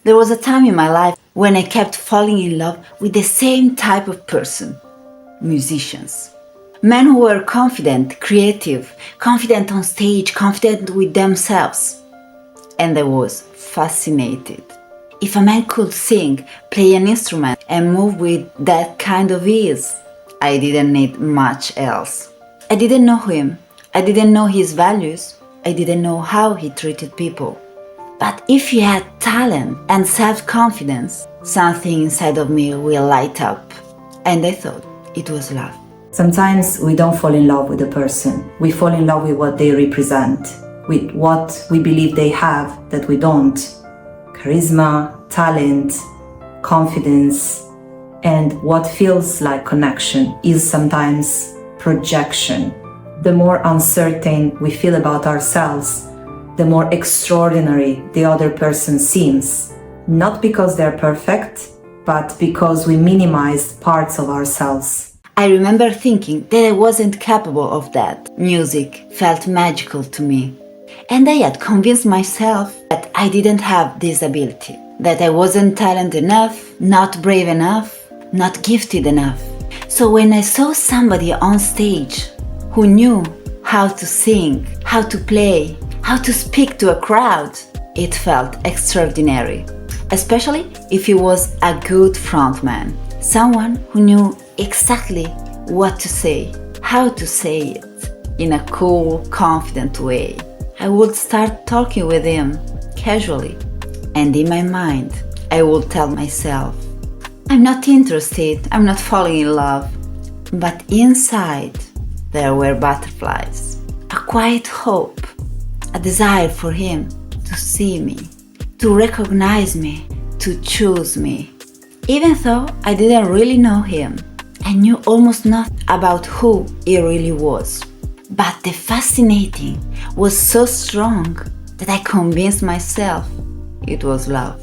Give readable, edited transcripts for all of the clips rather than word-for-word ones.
There was a time in my life when I kept falling in love with the same type of person, musicians. Men who were confident, creative, confident on stage, confident with themselves. And I was fascinated. If a man could sing, play an instrument, and move with that kind of ease, I didn't need much else. I didn't know him. I didn't know his values. I didn't know how he treated people. But if he had talent and self-confidence, something inside of me will light up. And I thought it was love. Sometimes we don't fall in love with a person. We fall in love with what they represent, with what we believe they have that we don't. Charisma, talent, confidence, and what feels like connection is sometimes projection. The more uncertain we feel about ourselves, the more extraordinary the other person seems. Not because they're perfect, but because we minimize parts of ourselves. I remember thinking that I wasn't capable of that. Music felt magical to me. And I had convinced myself that I didn't have this ability, that I wasn't talented enough, not brave enough, not gifted enough. So when I saw somebody on stage who knew how to sing, how to play, how to speak to a crowd, it felt extraordinary. Especially if he was a good frontman, someone who knew exactly what to say, how to say it, in a cool, confident way. I would start talking with him casually, and in my mind, I would tell myself, I'm not interested, I'm not falling in love. But inside, there were butterflies, a quiet hope, a desire for him to see me, to recognize me, to choose me. Even though I didn't really know him, I knew almost nothing about who he really was. But the fascinating was so strong that I convinced myself it was love.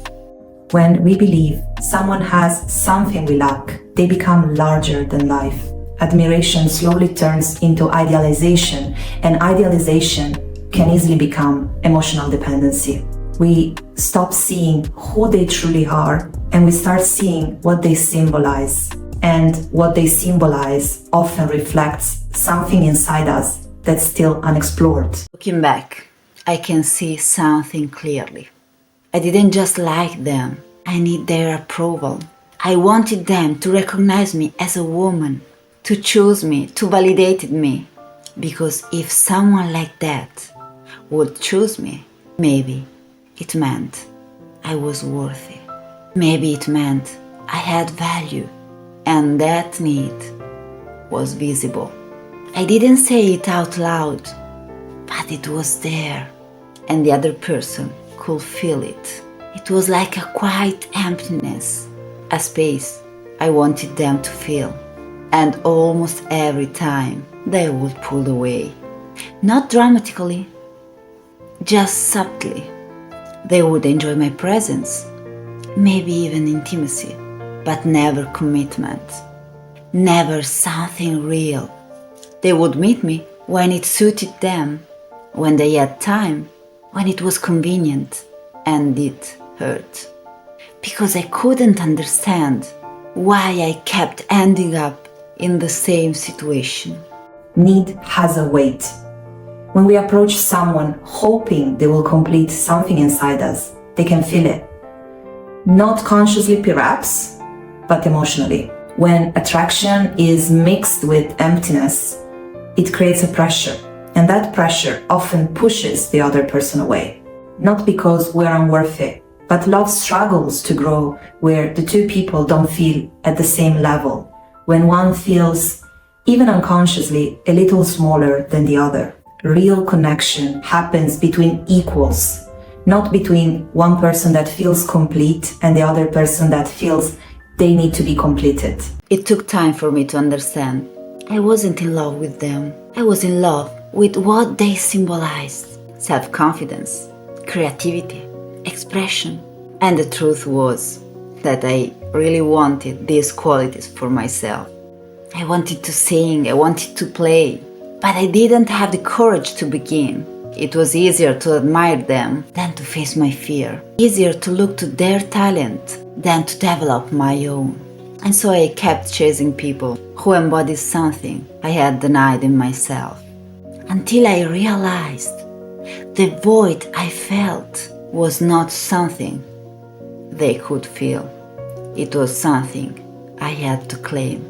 When we believe someone has something we lack, they become larger than life. Admiration slowly turns into idealization, and idealization can easily become emotional dependency. We stop seeing who they truly are, and we start seeing what they symbolize. And what they symbolize often reflects something inside us that's still unexplored. Looking back, I can see something clearly. I didn't just like them, I need their approval. I wanted them to recognize me as a woman, to choose me, to validate me. Because if someone like that would choose me, maybe it meant I was worthy. Maybe it meant I had value. And that need was visible. I didn't say it out loud, but it was there, and the other person could feel it. It was like a quiet emptiness, a space I wanted them to feel, and almost every time they would pull away. Not dramatically, just subtly. They would enjoy my presence, maybe even intimacy, but never commitment, never something real. They would meet me when it suited them, when they had time, when it was convenient, and it hurt. Because I couldn't understand why I kept ending up in the same situation. Need has a weight. When we approach someone hoping they will complete something inside us, they can feel it. Not consciously perhaps, but emotionally. When attraction is mixed with emptiness, it creates a pressure, and that pressure often pushes the other person away. Not because we're unworthy, but love struggles to grow where the two people don't feel at the same level, when one feels, even unconsciously, a little smaller than the other. Real connection happens between equals, not between one person that feels complete and the other person that feels they need to be completed. It took time for me to understand. I wasn't in love with them. I was in love with what they symbolized. Self-confidence, creativity, expression. And the truth was that I really wanted these qualities for myself. I wanted to sing, I wanted to play, but I didn't have the courage to begin. It was easier to admire them than to face my fear. Easier to look to their talent than to develop my own. And so I kept chasing people who embodied something I had denied in myself. Until I realized the void I felt was not something they could feel. It was something I had to claim.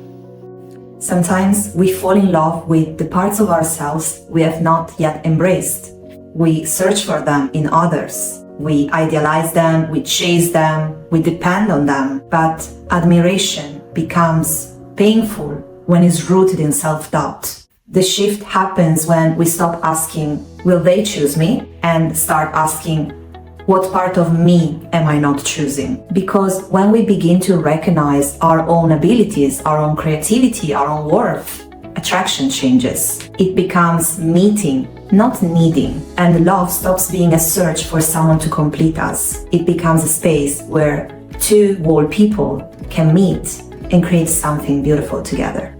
Sometimes we fall in love with the parts of ourselves we have not yet embraced. We search for them in others. We idealize them, we chase them, we depend on them. But admiration becomes painful when it's rooted in self-doubt. The shift happens when we stop asking, will they choose me? And start asking, what part of me am I not choosing? Because when we begin to recognize our own abilities, our own creativity, our own worth, attraction changes. It becomes meeting, not needing. And love stops being a search for someone to complete us. It becomes a space where two whole people can meet and create something beautiful together.